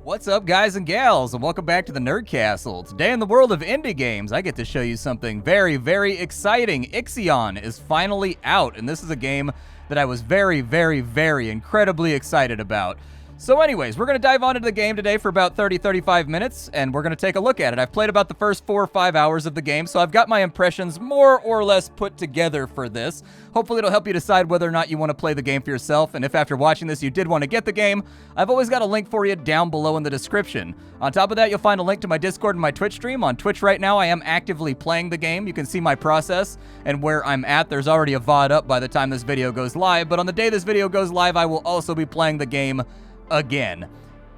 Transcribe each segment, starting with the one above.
What's up, guys and gals, and welcome back to the Nerd Castle. Today in the world of indie games, I get to show you something very, very exciting. Ixion is finally out, and this is a game that I was very, very incredibly excited about. So anyways, we're going to dive on into the game today for about 30-35 minutes, and we're going to take a look at it. I've played about the first 4 or 5 hours of the game, so I've got my impressions more or less put together for this. Hopefully it'll help you decide whether or not you want to play the game for yourself, and if after watching this you did want to get the game, I've always got a link for you down below in the description. On top of that, you'll find a link to my Discord and my Twitch stream. On Twitch right now, I am actively playing the game. You can see my process and where I'm at. There's already a VOD up by the time this video goes live, but on the day this video goes live, I will also be playing the game again.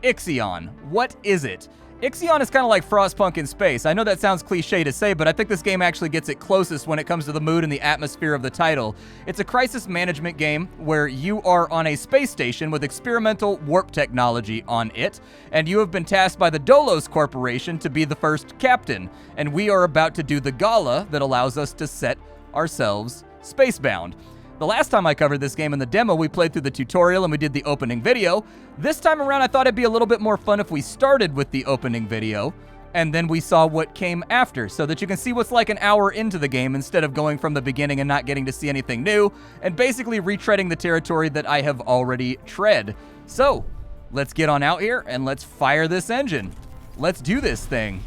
Ixion, what is it? Ixion is kind of like Frostpunk in space. I know that sounds cliche to say, but I think this game actually gets it closest when it comes to the mood and the atmosphere of the title. It's a crisis management game where you are on a space station with experimental warp technology on it, and you have been tasked by the Dolos Corporation to be the first captain, and we are about to do the gala that allows us to set ourselves spacebound. The last time I covered this game in the demo, we played through the tutorial and we did the opening video. This time around, I thought it'd be a little bit more fun if we started with the opening video and then we saw what came after, so that you can see what's like an hour into the game instead of going from the beginning and not getting to see anything new, and basically retreading the territory that I have already tread. So, let's get on out here and let's fire this engine. Let's do this thing.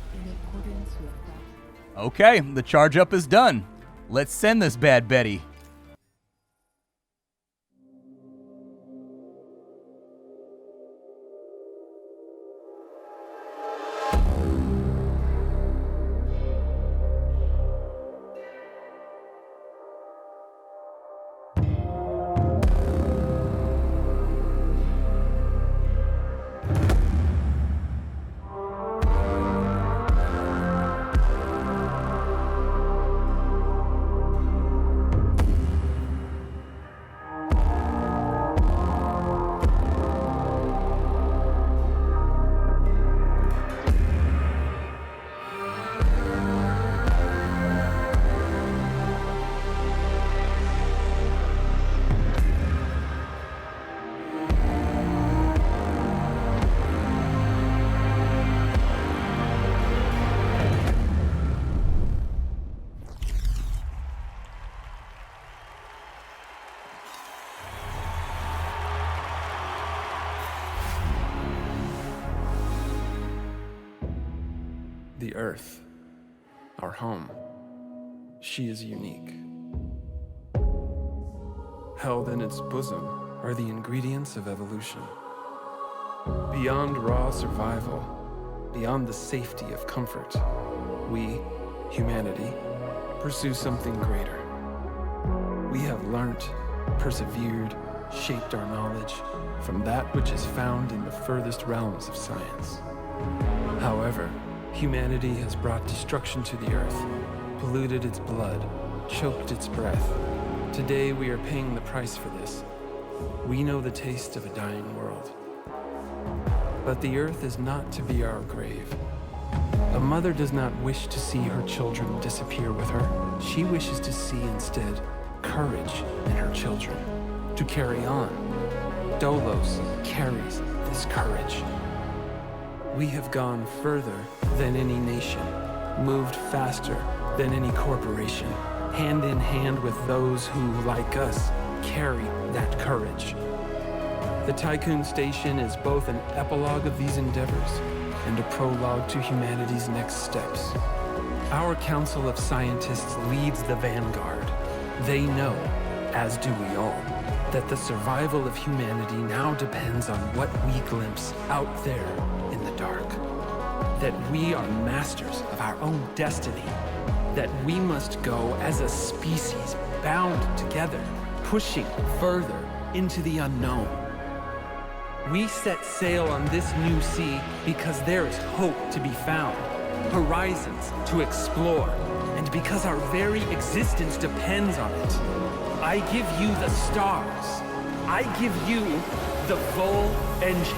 Okay, the charge up is done. Let's send this bad Betty. The Earth, our home, she is unique. Held in its bosom are the ingredients of evolution. Beyond raw survival, beyond the safety of comfort, we, humanity, pursue something greater. We have learnt, persevered, shaped our knowledge from that which is found in the furthest realms of science. However, humanity has brought destruction to the earth, polluted its blood, choked its breath. Today we are paying the price for this. We know the taste of a dying world. But the earth is not to be our grave. A mother does not wish to see her children disappear with her. She wishes to see instead courage in her children, to carry on. Dolos carries this courage. We have gone further than any nation, moved faster than any corporation, hand in hand with those who, like us, carry that courage. The Tycoon Station is both an epilogue of these endeavors and a prologue to humanity's next steps. Our Council of Scientists leads the vanguard. They know, as do we all, that the survival of humanity now depends on what we glimpse out there in the dark. That we are masters of our own destiny. That we must go as a species bound together, pushing further into the unknown. We set sail on this new sea because there is hope to be found, horizons to explore, and because our very existence depends on it. I give you the stars. I give you the full engine.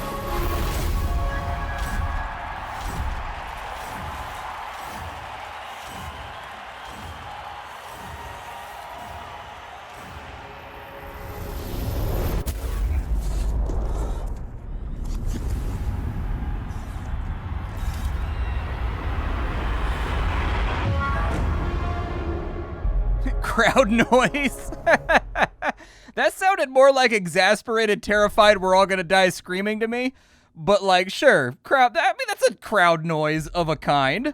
crowd noise. That sounded more like exasperated, terrified, we're all gonna die screaming to me. But like, sure, crowd, I mean, that's a crowd noise of a kind.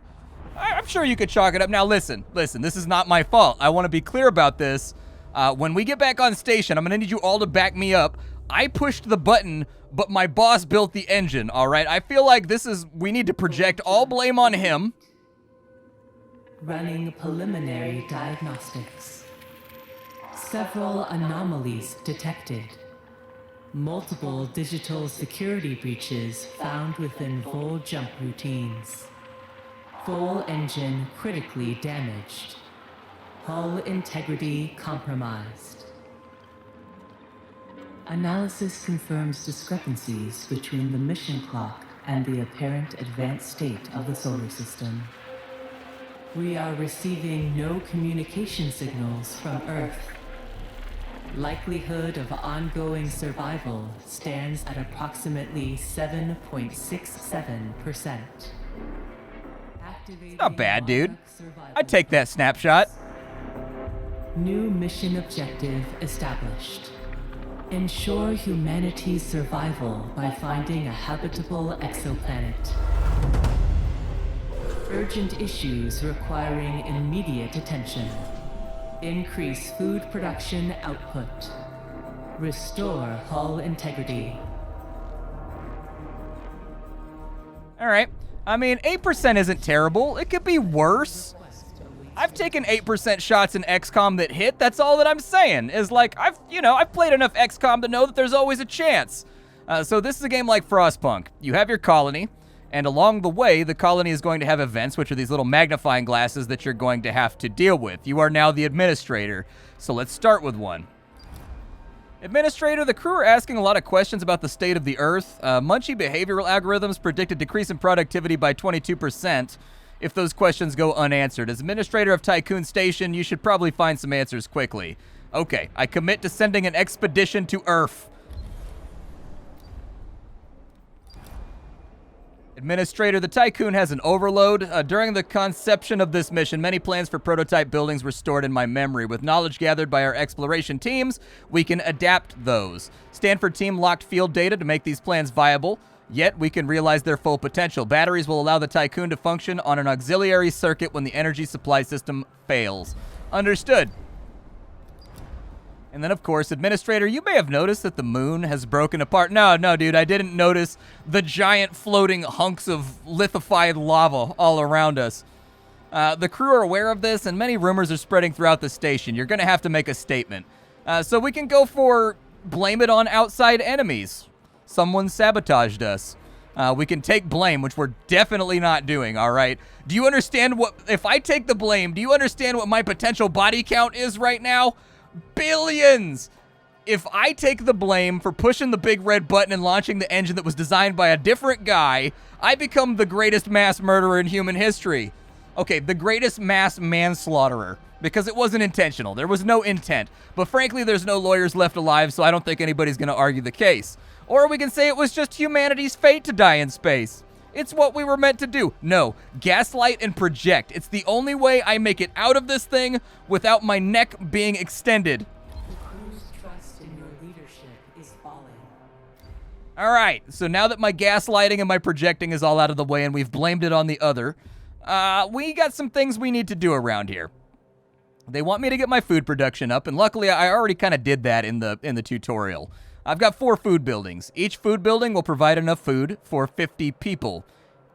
I'm sure you could chalk it up. Now listen, this is not my fault. I wanna be clear about this. When we get back on station, I'm gonna need you all to back me up. I pushed the button, but my boss built the engine, all right? I feel like we need to project all blame on him. Running preliminary diagnostics. Several anomalies detected. Multiple digital security breaches found within full jump routines. Full engine critically damaged. Hull integrity compromised. Analysis confirms discrepancies between the mission clock and the apparent advanced state of the solar system. We are receiving no communication signals from Earth. Likelihood of ongoing survival stands at approximately 7.67%. Not bad, dude. I'd take that snapshot. New mission objective established. Ensure humanity's survival by finding a habitable exoplanet. Urgent issues requiring immediate attention. Increase food production output. Restore hull integrity. All right. I mean, 8% isn't terrible. It could be worse. I've taken 8% shots in XCOM that hit. That's all that I'm saying. Is like, I've played enough XCOM to know that there's always a chance. So this is a game like Frostpunk. You have your colony, and along the way, the colony is going to have events, which are these little magnifying glasses that you're going to have to deal with. You are now the administrator. So let's start with one. Administrator, the crew are asking a lot of questions about the state of the Earth. Munchie behavioral algorithms predict a decrease in productivity by 22%. If those questions go unanswered. As administrator of Tycoon Station, you should probably find some answers quickly. Okay, I commit to sending an expedition to Earth. Administrator, the Tycoon has an overload. During the conception of this mission, many plans for prototype buildings were stored in my memory. With knowledge gathered by our exploration teams, we can adapt those. Stanford team locked field data to make these plans viable. Yet, we can realize their full potential. Batteries will allow the Tycoon to function on an auxiliary circuit when the energy supply system fails. Understood. And then, of course, Administrator, you may have noticed that the moon has broken apart. No, dude, I didn't notice the giant floating hunks of lithified lava all around us. The crew are aware of this, and many rumors are spreading throughout the station. You're going to have to make a statement. So we can go for blame it on outside enemies. Someone sabotaged us. We can take blame, which we're definitely not doing, all right? Do you understand if I take the blame, do you understand what my potential body count is right now? Billions! If I take the blame for pushing the big red button and launching the engine that was designed by a different guy, I become the greatest mass murderer in human history. Okay, the greatest mass manslaughterer. Because it wasn't intentional. There was no intent. But frankly, there's no lawyers left alive, so I don't think anybody's going to argue the case. Or we can say it was just humanity's fate to die in space. It's what we were meant to do. No, gaslight and project. It's the only way I make it out of this thing without my neck being extended. The crew's trust in your leadership is falling. All right, so now that my gaslighting and my projecting is all out of the way and we've blamed it on the other, we got some things we need to do around here. They want me to get my food production up, and luckily I already kind of did that in the tutorial. I've got 4 food buildings. Each food building will provide enough food for 50 people.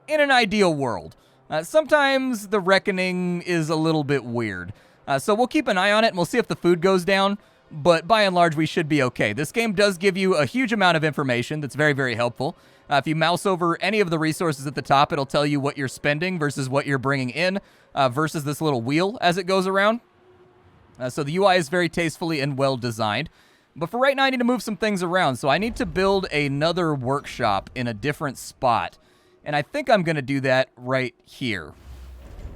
In an ideal world. Sometimes the reckoning is a little bit weird. So we'll keep an eye on it and we'll see if the food goes down. But by and large, we should be okay. This game does give you a huge amount of information that's very, very helpful. If you mouse over any of the resources at the top, it'll tell you what you're spending versus what you're bringing in versus this little wheel as it goes around. So the UI is very tastefully and well designed. But for right now, I need to move some things around. So I need to build another workshop in a different spot. And I think I'm going to do that right here.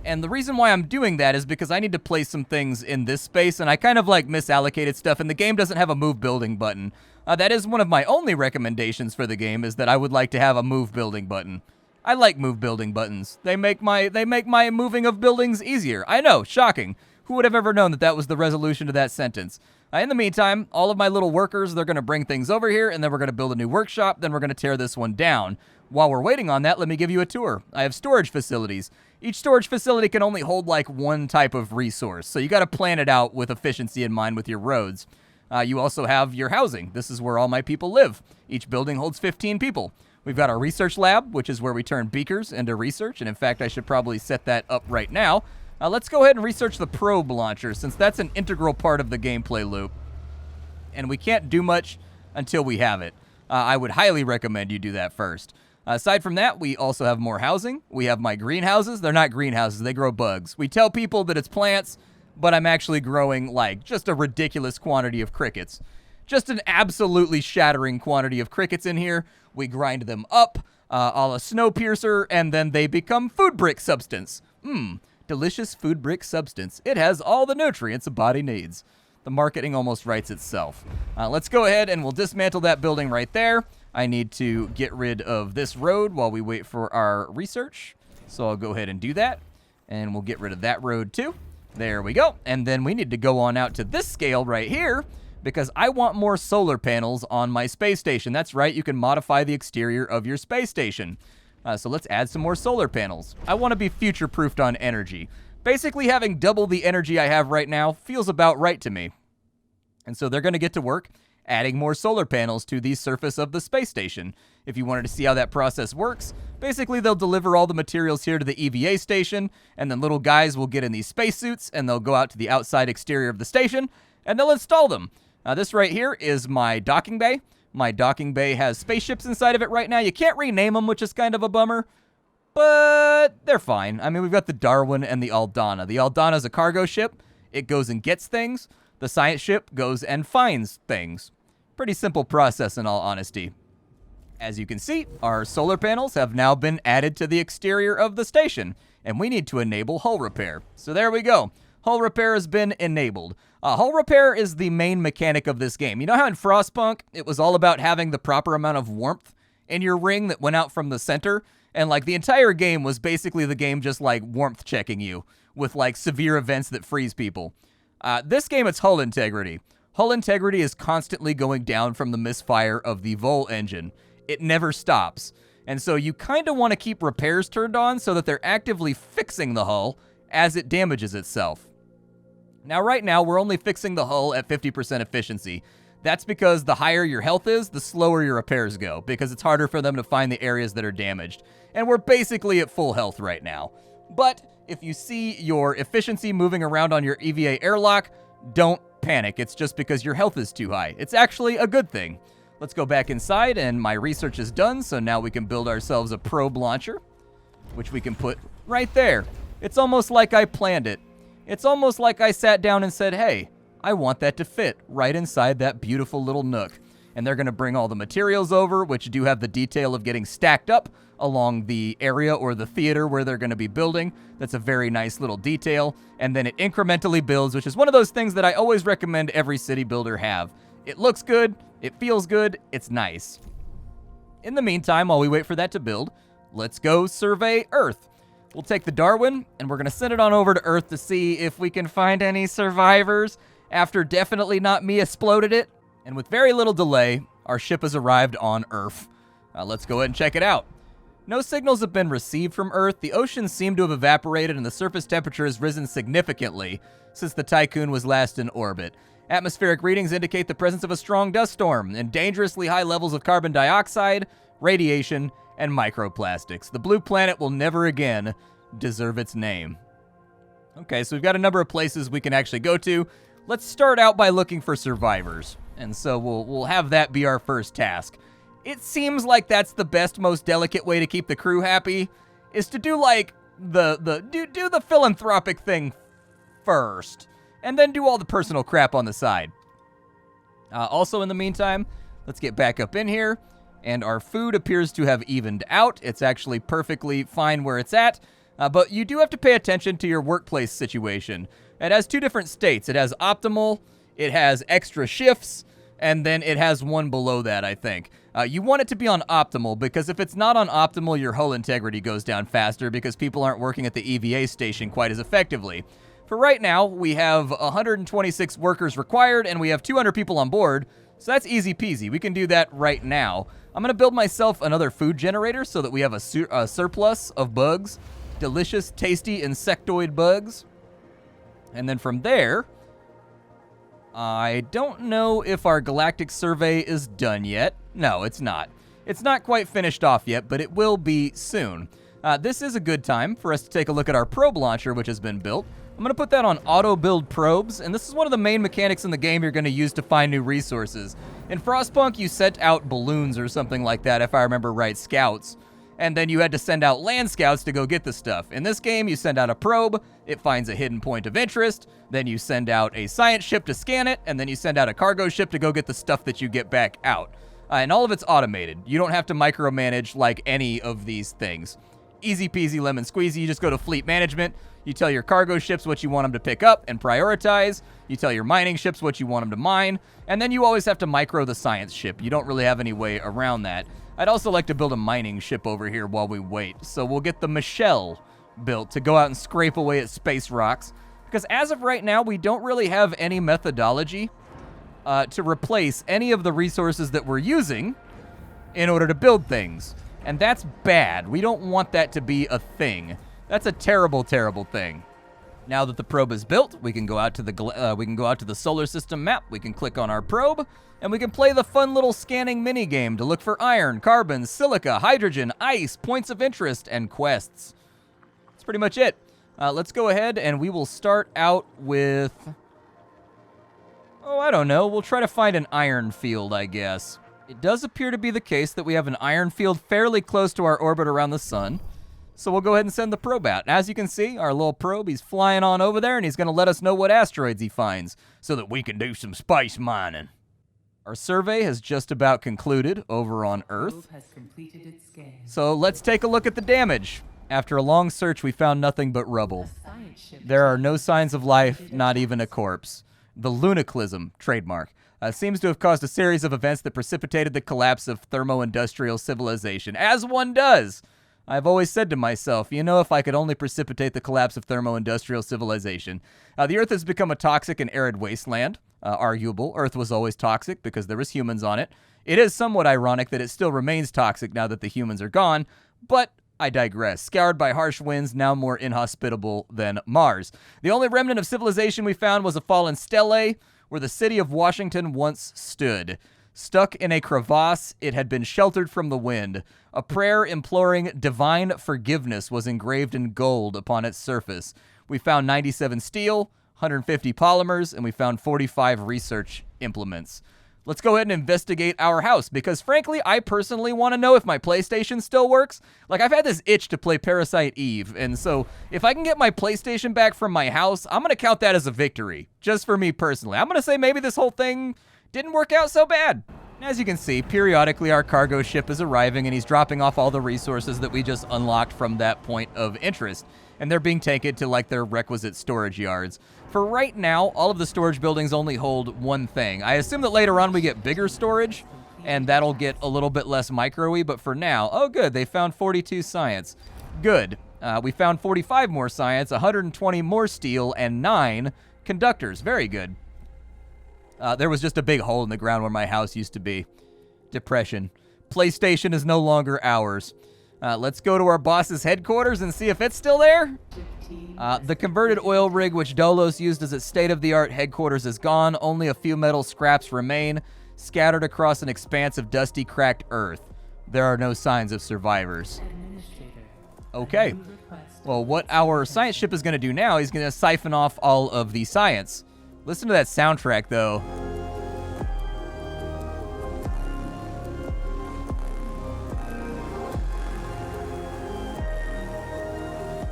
And the reason why I'm doing that is because I need to place some things in this space. And I kind of like misallocated stuff. And the game doesn't have a move building button. That is one of my only recommendations for the game, is that I would like to have a move building button. I like move building buttons. They make my moving of buildings easier. I know, shocking. Who would have ever known that that was the resolution to that sentence? In the meantime, all of my little workers, they're going to bring things over here, and then we're going to build a new workshop, then we're going to tear this one down. While we're waiting on that, let me give you a tour. I have storage facilities. Each storage facility can only hold like one type of resource, so you got to plan it out with efficiency in mind with your roads. You also have your housing. This is where all my people live. Each building holds 15 people. We've got our research lab, which is where we turn beakers into research, and in fact, I should probably set that up right now. Let's go ahead and research the probe launcher, since that's an integral part of the gameplay loop, and we can't do much until we have it. I would highly recommend you do that first. Aside from that, we also have more housing. We have my greenhouses. They're not greenhouses. They grow bugs. We tell people that it's plants, but I'm actually growing, like, just a ridiculous quantity of crickets. Just an absolutely shattering quantity of crickets in here. We grind them up, a la Snowpiercer, and then they become food brick substance. Delicious food brick substance. It has all the nutrients a body needs. The marketing almost writes itself. Let's go ahead and we'll dismantle that building right there. I need to get rid of this road while we wait for our research. So I'll go ahead and do that. And we'll get rid of that road too. There we go. And then we need to go on out to this scale right here because I want more solar panels on my space station. That's right, you can modify the exterior of your space station. So let's add some more solar panels. I want to be future-proofed on energy. Basically, having double the energy I have right now feels about right to me. And so they're going to get to work adding more solar panels to the surface of the space station. If you wanted to see how that process works, basically they'll deliver all the materials here to the EVA station, and then little guys will get in these spacesuits, and they'll go out to the outside exterior of the station, and they'll install them. This right here is my docking bay. My docking bay has spaceships inside of it right now. You can't rename them, which is kind of a bummer, but they're fine. I mean, we've got the Darwin and the Aldana. The Aldana is a cargo ship. It goes and gets things. The science ship goes and finds things. Pretty simple process in all honesty. As you can see, our solar panels have now been added to the exterior of the station, and we need to enable hull repair. So there we go. Hull repair has been enabled. Hull repair is the main mechanic of this game. You know how in Frostpunk, it was all about having the proper amount of warmth in your ring that went out from the center? And like the entire game was basically the game just like warmth checking you with like severe events that freeze people. This game, it's hull integrity. Hull integrity is constantly going down from the misfire of the Vol engine. It never stops. And so you kind of want to keep repairs turned on so that they're actively fixing the hull as it damages itself. Now, right now, we're only fixing the hull at 50% efficiency. That's because the higher your health is, the slower your repairs go, because it's harder for them to find the areas that are damaged. And we're basically at full health right now. But if you see your efficiency moving around on your EVA airlock, don't panic. It's just because your health is too high. It's actually a good thing. Let's go back inside, and my research is done, so now we can build ourselves a probe launcher, which we can put right there. It's almost like I planned it. It's almost like I sat down and said, hey, I want that to fit right inside that beautiful little nook. And they're going to bring all the materials over, which do have the detail of getting stacked up along the area or the theater where they're going to be building. That's a very nice little detail. And then it incrementally builds, which is one of those things that I always recommend every city builder have. It looks good, it feels good, it's nice. In the meantime, while we wait for that to build, let's go survey Earth. We'll take the Darwin, and we're going to send it on over to Earth to see if we can find any survivors after definitely not me exploded it. And with very little delay, our ship has arrived on Earth. Let's go ahead and check it out. No signals have been received from Earth. The oceans seem to have evaporated, and the surface temperature has risen significantly since the Tycoon was last in orbit. Atmospheric readings indicate the presence of a strong dust storm and dangerously high levels of carbon dioxide, radiation, and microplastics. The blue planet will never again deserve its name. Okay, so we've got a number of places we can actually go to. Let's start out by looking for survivors. And so we'll have that be our first task. It seems like that's the best, most delicate way to keep the crew happy, is to do like do the philanthropic thing first, and then do all the personal crap on the side. Also, in the meantime, let's get back up in here. And our food appears to have evened out. It's actually perfectly fine where it's at. But you do have to pay attention to your workplace situation. It has two different states. It has optimal, it has extra shifts, and then it has one below that, I think. You want it to be on optimal, because if it's not on optimal, your hull integrity goes down faster because people aren't working at the EVA station quite as effectively. For right now, we have 126 workers required, and we have 200 people on board, so that's easy peasy. We can do that right now. I'm going to build myself another food generator so that we have a surplus of bugs, delicious, tasty insectoid bugs. And then from there, I don't know if our galactic survey is done yet. No, it's not. It's not quite finished off yet, but it will be soon. This is a good time for us to take a look at our probe launcher, which has been built. I'm going to put that on auto-build probes, and this is one of the main mechanics in the game you're going to use to find new resources. In Frostpunk, you sent out balloons or something like that, if I remember right, scouts. And then you had to send out land scouts to go get the stuff. In this game, you send out a probe, it finds a hidden point of interest, then you send out a science ship to scan it, and then you send out a cargo ship to go get the stuff that you get back out. And all of it's automated. You don't have to micromanage like any of these things. Easy peasy lemon squeezy. You just go to fleet management. You tell your cargo ships what you want them to pick up and prioritize. You tell your mining ships what you want them to mine. And then you always have to micro the science ship. You don't really have any way around that. I'd also like to build a mining ship over here while we wait. So we'll get the Michelle built to go out and scrape away at space rocks. Because as of right now, we don't really have any methodology to replace any of the resources that we're using in order to build things. And that's bad. We don't want that to be a thing. That's a terrible, terrible thing. Now that the probe is built, we can go out to the solar system map. We can click on our probe, and we can play the fun little scanning mini game to look for iron, carbon, silica, hydrogen, ice, points of interest, and quests. That's pretty much it. Let's go ahead and we will start out with, I don't know. We'll try to find an iron field, I guess. It does appear to be the case that we have an iron field fairly close to our orbit around the sun. So we'll go ahead and send the probe out. As you can see, our little probe, he's flying on over there, and he's going to let us know what asteroids he finds so that we can do some space mining. Our survey has just about concluded over on Earth. Has completed its scan. So let's take a look at the damage. After a long search, we found nothing but rubble. There are no signs of life, not even a corpse. The lunicalism, trademark, seems to have caused a series of events that precipitated the collapse of thermo-industrial civilization, as one does. I've always said to myself, if I could only precipitate the collapse of thermo-industrial civilization. The Earth has become a toxic and arid wasteland. Arguable, Earth was always toxic because there was humans on it. It is somewhat ironic that it still remains toxic now that the humans are gone, but I digress. Scoured by harsh winds, now more inhospitable than Mars. The only remnant of civilization we found was a fallen stele, where the city of Washington once stood. Stuck in a crevasse, it had been sheltered from the wind. A prayer imploring divine forgiveness was engraved in gold upon its surface. We found 97 steel, 150 polymers, and we found 45 research implements. Let's go ahead and investigate our house, because frankly, I personally want to know if my PlayStation still works. Like, I've had this itch to play Parasite Eve, and so if I can get my PlayStation back from my house, I'm going to count that as a victory, just for me personally. I'm going to say maybe this whole thing didn't work out so bad. As you can see, periodically our cargo ship is arriving, and he's dropping off all the resources that we just unlocked from that point of interest, and they're being taken to, like, their requisite storage yards. For right now, all of the storage buildings only hold one thing. I assume that later on we get bigger storage, and that'll get a little bit less micro-y, but for now, oh good, they found 42 science. Good. We found 45 more science, 120 more steel, and 9 conductors. Very good. There was just a big hole in the ground where my house used to be. Depression. PlayStation is no longer ours. Let's go to our boss's headquarters and see if it's still there. The converted oil rig which Dolos used as its state-of-the-art headquarters is gone. Only a few metal scraps remain, scattered across an expanse of dusty, cracked earth. There are no signs of survivors. Okay. Well, what our science ship is going to do now, he's going to siphon off all of the science. Listen to that soundtrack, though.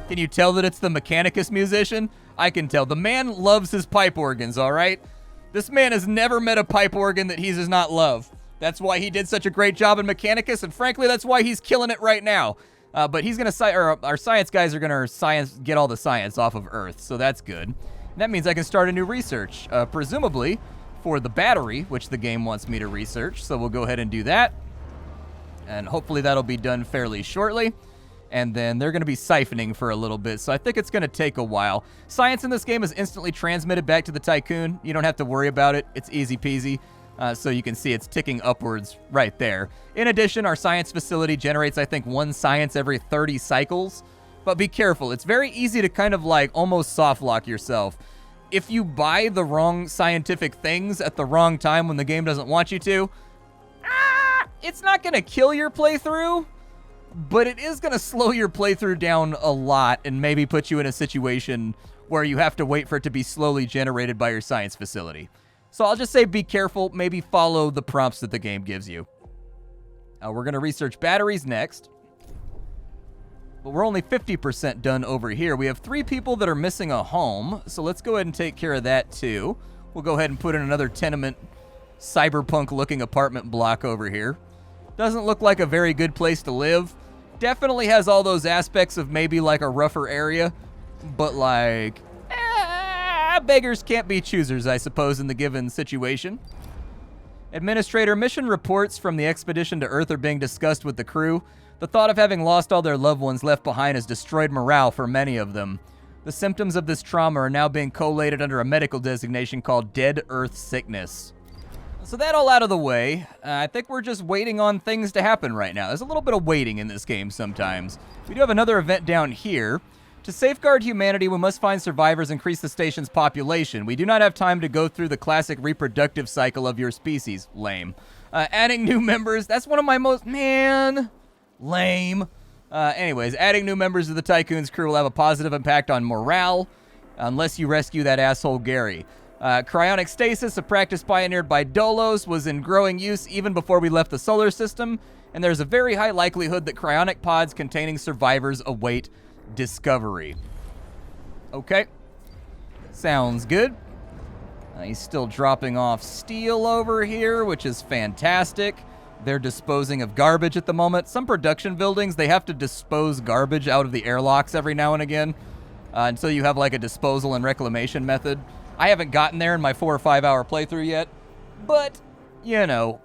Can you tell that it's the Mechanicus musician? I can tell. The man loves his pipe organs, all right? This man has never met a pipe organ that he does not love. That's why he did such a great job in Mechanicus, and frankly, that's why he's killing it right now. But he's going to, our science guys are going to get all the science off of Earth, so that's good. That means I can start a new research, presumably for the battery, which the game wants me to research. So we'll go ahead and do that. And hopefully that'll be done fairly shortly. and then they're going to be siphoning for a little bit, so I think it's going to take a while. Science in this game is instantly transmitted back to the Tycoon. You don't have to worry about it. It's easy peasy. So you can see it's ticking upwards right there. In addition, our science facility generates, I think, 1 science every 30 cycles. But be careful. It's very easy to kind of like almost soft lock yourself. If you buy the wrong scientific things at the wrong time when the game doesn't want you to, it's not going to kill your playthrough, but it is going to slow your playthrough down a lot and maybe put you in a situation where you have to wait for it to be slowly generated by your science facility. So I'll just say be careful, maybe follow the prompts that the game gives you. We're going to research batteries next. But we're only 50% done over here. We have 3 people that are missing a home, so let's go ahead and take care of that too. We'll go ahead and put in another tenement, cyberpunk-looking apartment block over here. Doesn't look like a very good place to live. Definitely has all those aspects of maybe like a rougher area, but like... beggars can't be choosers, I suppose, in the given situation. Administrator, mission reports from the expedition to Earth are being discussed with the crew. The thought of having lost all their loved ones left behind has destroyed morale for many of them. The symptoms of this trauma are now being collated under a medical designation called Dead Earth Sickness. So that all out of the way, I think we're just waiting on things to happen right now. There's a little bit of waiting in this game sometimes. We do have another event down here. To safeguard humanity, we must find survivors and increase the station's population. We do not have time to go through the classic reproductive cycle of your species. Lame. Adding new members, that's one of my most... Man... Lame. Anyways, adding new members to the Tycoon's crew will have a positive impact on morale, unless you rescue that asshole Gary. Cryonic stasis, a practice pioneered by Dolos, was in growing use even before we left the solar system, and there's a very high likelihood that cryonic pods containing survivors await discovery. Okay. Sounds good. He's still dropping off steel over here, which is fantastic. They're disposing of garbage at the moment. Some production buildings, they have to dispose garbage out of the airlocks every now and again until you have like a disposal and reclamation method. I haven't gotten there in my 4 or 5 hour playthrough yet, but, you know,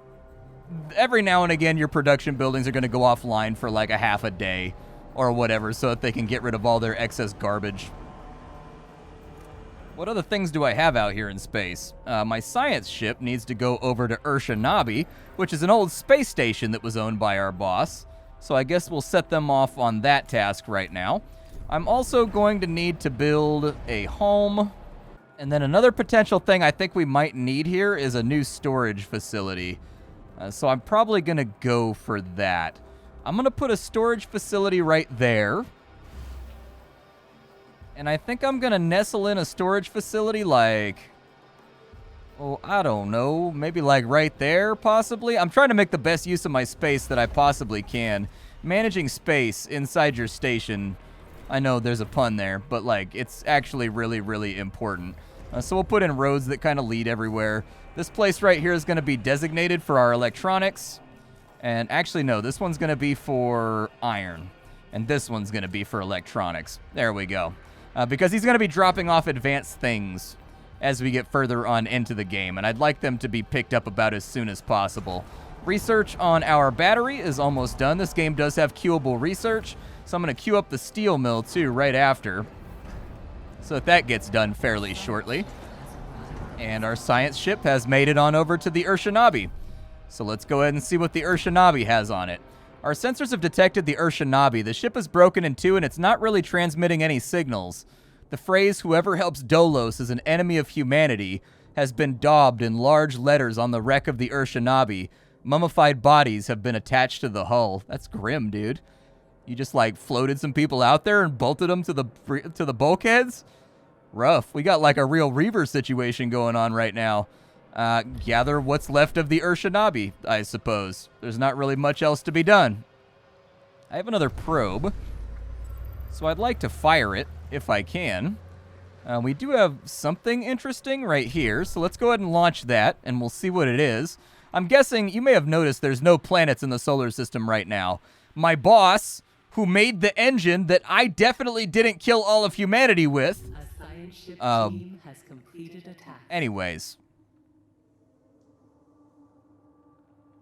every now and again your production buildings are going to go offline for like a half a day or whatever so that they can get rid of all their excess garbage. What other things do I have out here in space? My science ship needs to go over to Urshanabi, which is an old space station that was owned by our boss. So I guess we'll set them off on that task right now. I'm also going to need to build a home. And then another potential thing I think we might need here is a new storage facility. So I'm probably going to go for that. I'm going to put a storage facility right there. And I think I'm going to nestle in a storage facility like, oh, I don't know, maybe like right there, possibly. I'm trying to make the best use of my space that I possibly can. Managing space inside your station, I know there's a pun there, but like it's actually really, really important. So we'll put in roads that kind of lead everywhere. This place right here is going to be designated for our electronics. And actually, no, this one's going to be for iron. And this one's going to be for electronics. There we go. Because he's going to be dropping off advanced things as we get further on into the game, and I'd like them to be picked up about as soon as possible. Research on our battery is almost done. This game does have queuable research, so I'm going to queue up the steel mill, too, right after, so that gets done fairly shortly. And our science ship has made it on over to the Urshanabi. So let's go ahead and see what the Urshanabi has on it. Our sensors have detected the Urshanabi. The ship is broken in two, and it's not really transmitting any signals. The phrase, "Whoever helps Dolos is an enemy of humanity," has been daubed in large letters on the wreck of the Urshanabi. Mummified bodies have been attached to the hull. That's grim, dude. You just, like, floated some people out there and bolted them to the bulkheads? Rough. We got, like, a real Reaver situation going on right now. Gather what's left of the Urshanabi, I suppose. There's not really much else to be done. I have another probe, so I'd like to fire it, if I can. We do have something interesting right here, so let's go ahead and launch that, and we'll see what it is. I'm guessing, you may have noticed there's no planets in the solar system right now. My boss, who made the engine that I definitely didn't kill all of humanity with. A science ship team has completed a task. Anyways.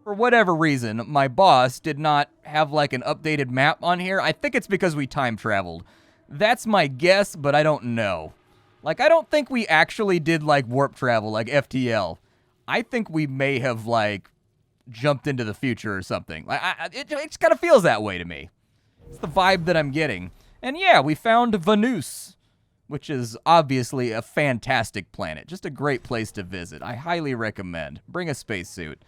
For whatever reason, my boss did not have like an updated map on here. I think it's because we time traveled. That's my guess, but I don't know. Like, I don't think we actually did like warp travel, like FTL. I think we may have like jumped into the future or something. It just kind of feels that way to me. It's the vibe that I'm getting. And yeah, we found Venus, which is obviously a fantastic planet. Just a great place to visit. I highly recommend. Bring a spacesuit.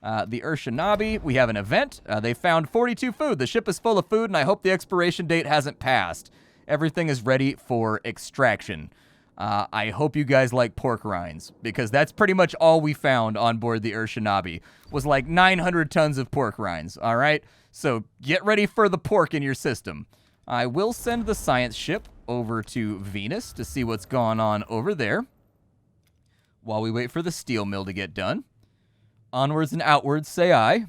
The Urshanabi, we have an event. They found 42 food. The ship is full of food, and I hope the expiration date hasn't passed. Everything is ready for extraction. I hope you guys like pork rinds, because that's pretty much all we found on board the Urshanabi, was like 900 tons of pork rinds, all right? So get ready for the pork in your system. I will send the science ship over to Venus to see what's going on over there while we wait for the steel mill to get done. Onwards and outwards, say I.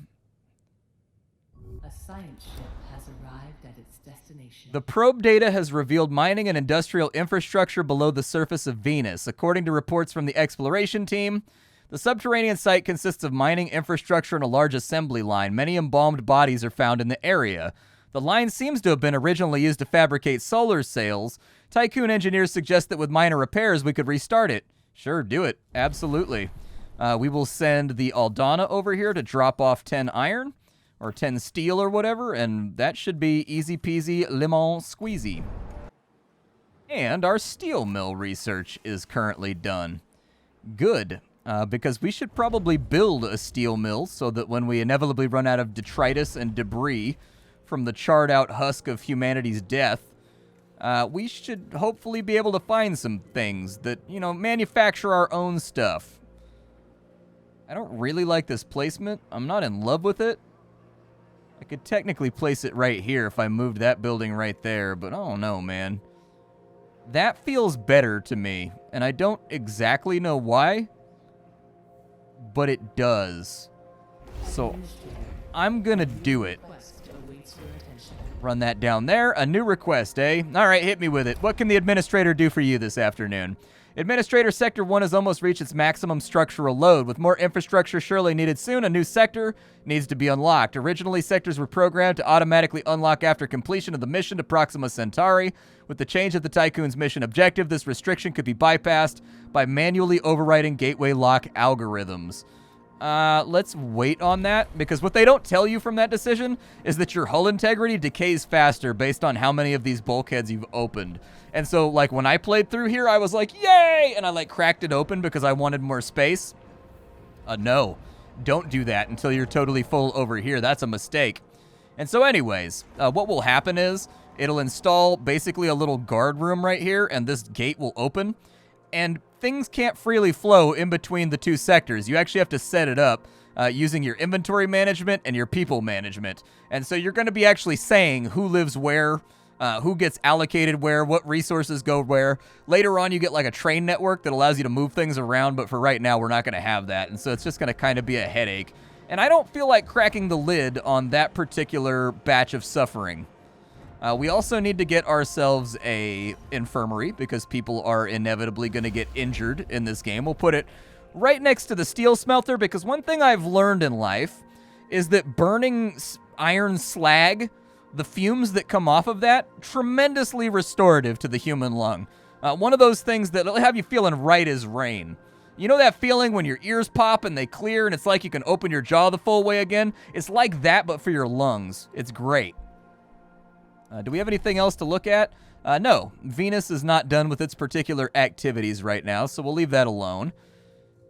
A science ship has arrived at its destination. The probe data has revealed mining and industrial infrastructure below the surface of Venus. According to reports from the exploration team, the subterranean site consists of mining infrastructure and a large assembly line. Many embalmed bodies are found in the area. The line seems to have been originally used to fabricate solar sails. Tycoon engineers suggest that with minor repairs, we could restart it. Sure, do it. Absolutely. We will send the Aldana over here to drop off 10 iron, or 10 steel or whatever, and that should be easy peasy lemon squeezy. And our steel mill research is currently done. Good, because we should probably build a steel mill so that when we inevitably run out of detritus and debris from the charred out husk of humanity's death, we should hopefully be able to find some things that, you know, manufacture our own stuff. I don't really like this placement. I'm not in love with it. I could technically place it right here if I moved that building right there, but I don't know, man. That feels better to me, and I don't exactly know why, but it does. So I'm gonna do it. Run that down there. A new request, eh? All right, hit me with it. What can the administrator do for you this afternoon? Administrator Sector 1 has almost reached its maximum structural load. With more infrastructure surely needed soon, a new sector needs to be unlocked. Originally, sectors were programmed to automatically unlock after completion of the mission to Proxima Centauri. With the change of the Tycoon's mission objective, this restriction could be bypassed by manually overriding gateway lock algorithms. Let's wait on that, because what they don't tell you from that decision is that your hull integrity decays faster based on how many of these bulkheads you've opened. And so, like, when I played through here, I was like, yay! And I, like, cracked it open because I wanted more space. No. Don't do that until you're totally full over here. That's a mistake. And so anyways, what will happen is it'll install basically a little guard room right here, and this gate will open. And things can't freely flow in between the two sectors. You actually have to set it up using your inventory management and your people management. And so you're going to be actually saying who lives where, who gets allocated where, what resources go where. Later on, you get like a train network that allows you to move things around, but for right now, we're not going to have that. And so it's just going to kind of be a headache. And I don't feel like cracking the lid on that particular batch of suffering. We also need to get ourselves a infirmary because people are inevitably going to get injured in this game. We'll put it right next to the steel smelter because one thing I've learned in life is that burning iron slag, the fumes that come off of that, tremendously restorative to the human lung. One of those things that'll have you feeling right as rain. You know that feeling when your ears pop and they clear and it's like you can open your jaw the full way again? It's like that, but for your lungs. It's great. Do we have anything else to look at? No. Venus is not done with its particular activities right now, so we'll leave that alone.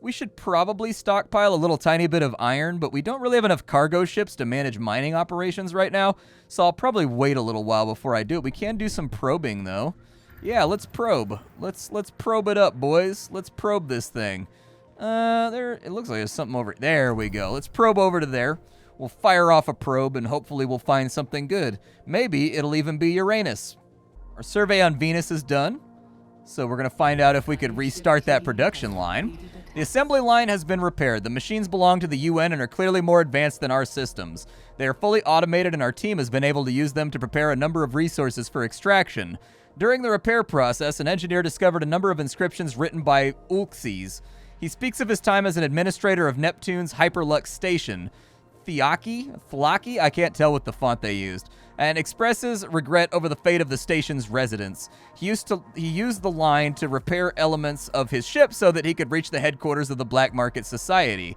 We should probably stockpile a little tiny bit of iron, but we don't really have enough cargo ships to manage mining operations right now, so I'll probably wait a little while before I do it. We can do some probing, though. Yeah, let's probe. Let's probe it up, boys. Let's probe this thing. It looks like there's something over... There we go. Let's probe over to there. We'll fire off a probe, and hopefully we'll find something good. Maybe it'll even be Uranus. Our survey on Venus is done, so we're going to find out if we could restart that production line. The assembly line has been repaired. The machines belong to the UN and are clearly more advanced than our systems. They are fully automated, and our team has been able to use them to prepare a number of resources for extraction. During the repair process, an engineer discovered a number of inscriptions written by Ulxes. He speaks of his time as an administrator of Neptune's Hyperlux station. Thiaki, I can't tell what the font they used, and expresses regret over the fate of the station's residents. He used the line to repair elements of his ship so that he could reach the headquarters of the Black Market Society.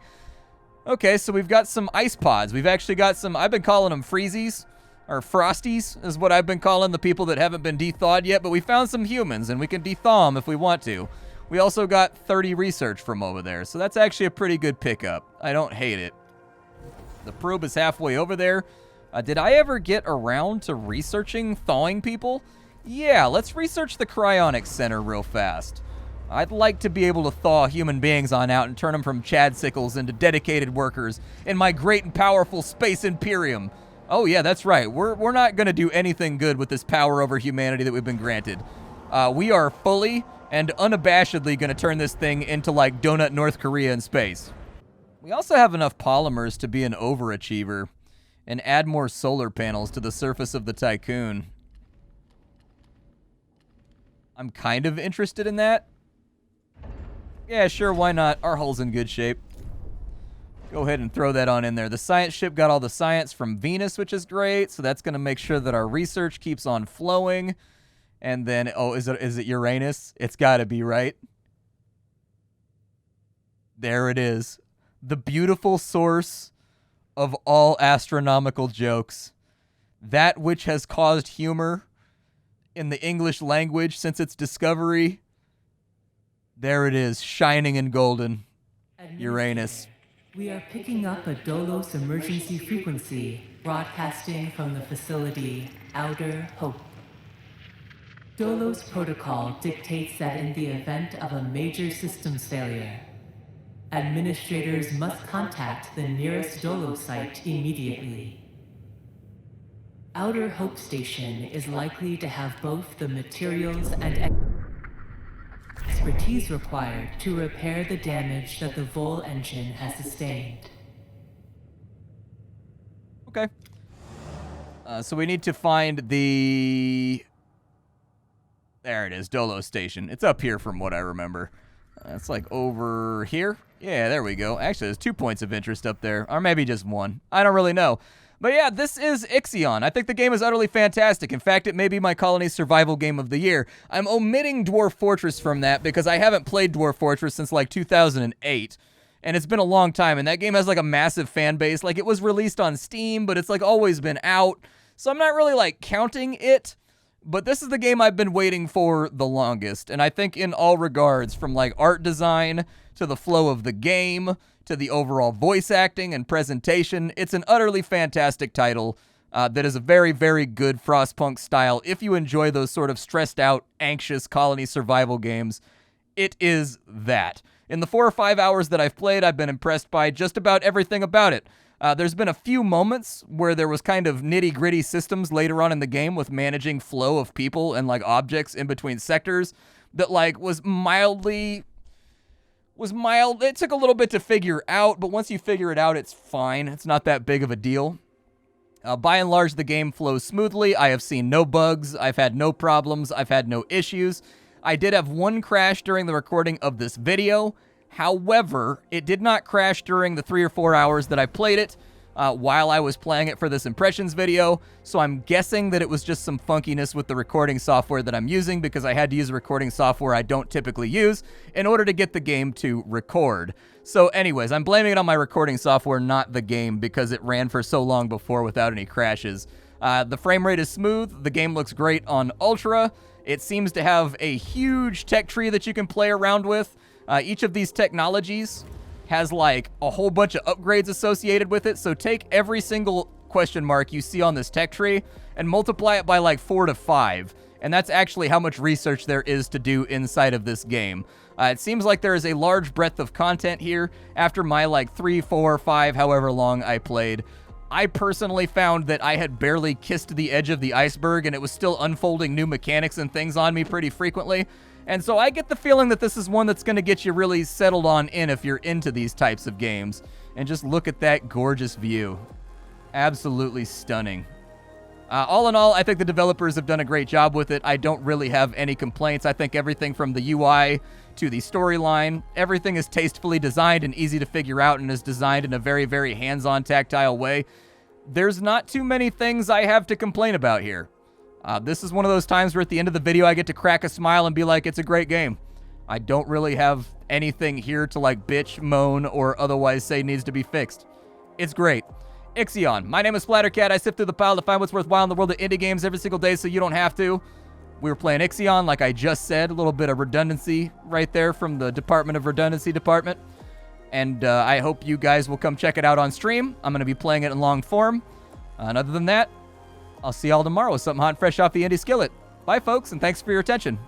Okay, so we've got some ice pods. We've actually got some, I've been calling them freezies, or frosties is what I've been calling the people that haven't been de-thawed yet, but we found some humans, and we can de-thaw them if we want to. We also got 30 research from over there, so that's actually a pretty good pickup. I don't hate it. The probe is halfway over there. Did I ever get around to researching thawing people? Yeah, let's research the cryonics center real fast. I'd like to be able to thaw human beings on out and turn them from Chad Sickles into dedicated workers in my great and powerful space imperium. Oh yeah, that's right. We're not going to do anything good with this power over humanity that we've been granted. We are fully and unabashedly going to turn this thing into like Donut North Korea in space. We also have enough polymers to be an overachiever and add more solar panels to the surface of the Tycoon. I'm kind of interested in that. Yeah, sure, why not? Our hull's in good shape. Go ahead and throw that on in there. The science ship got all the science from Venus, which is great, so that's going to make sure that our research keeps on flowing. And then, oh, is it Uranus? It's got to be, right? There it is. The beautiful source of all astronomical jokes. That which has caused humor in the English language since its discovery. There it is, shining and golden. Uranus. We are picking up a Dolos emergency frequency, broadcasting from the facility Outer Hope. Dolos protocol dictates that in the event of a major systems failure, administrators must contact the nearest Dolos site immediately. Outer Hope Station is likely to have both the materials and expertise required to repair the damage that the Vol engine has sustained. Okay. So we need to find the... There it is, Dolo Station. It's up here from what I remember. It's like over here. Yeah, there we go. Actually, there's 2 points of interest up there. Or maybe just one. I don't really know. But yeah, this is Ixion. I think the game is utterly fantastic. In fact, it may be my colony's survival game of the year. I'm omitting Dwarf Fortress from that because I haven't played Dwarf Fortress since like 2008. And it's been a long time, and that game has like a massive fan base. Like, it was released on Steam, but it's like always been out. So I'm not really like counting it. But this is the game I've been waiting for the longest, and I think in all regards, from like art design to the flow of the game to the overall voice acting and presentation, it's an utterly fantastic title that is a very, very good Frostpunk style. If you enjoy those sort of stressed out, anxious colony survival games, it is that. In the 4 or 5 hours that I've played, I've been impressed by just about everything about it. There's been a few moments where there was kind of nitty-gritty systems later on in the game with managing flow of people and like objects in between sectors that like was mild. It took a little bit to figure out, but once you figure it out, it's fine. It's not that big of a deal. By and large, the game flows smoothly. I have seen no bugs. I've had no problems. I've had no issues. I did have one crash during the recording of this video. However, it did not crash during the 3 or 4 hours that I played it while I was playing it for this impressions video, so I'm guessing that it was just some funkiness with the recording software that I'm using because I had to use a recording software I don't typically use in order to get the game to record. So anyways, I'm blaming it on my recording software, not the game, because it ran for so long before without any crashes. The frame rate is smooth, the game looks great on Ultra, it seems to have a huge tech tree that you can play around with. Each of these technologies has like a whole bunch of upgrades associated with it. So take every single question mark you see on this tech tree and multiply it by like 4 to 5. And that's actually how much research there is to do inside of this game. It seems like there is a large breadth of content here after my like 3, 4, 5, however long I played. I personally found that I had barely kissed the edge of the iceberg and it was still unfolding new mechanics and things on me pretty frequently. And so I get the feeling that this is one that's going to get you really settled on in if you're into these types of games. And just look at that gorgeous view. Absolutely stunning. All in all, I think the developers have done a great job with it. I don't really have any complaints. I think everything from the UI to the storyline, everything is tastefully designed and easy to figure out and is designed in a very, very hands-on, tactile way. There's not too many things I have to complain about here. This is one of those times where at the end of the video I get to crack a smile and be like, it's a great game. I don't really have anything here to like bitch, moan, or otherwise say needs to be fixed. It's great. Ixion. My name is Splattercat. I sift through the pile to find what's worthwhile in the world of indie games every single day so you don't have to. We were playing Ixion, like I just said. A little bit of redundancy right there from the Department of Redundancy Department. And I hope you guys will come check it out on stream. I'm going to be playing it in long form. And other than that, I'll see y'all tomorrow with something hot and fresh off the indie skillet. Bye, folks, and thanks for your attention.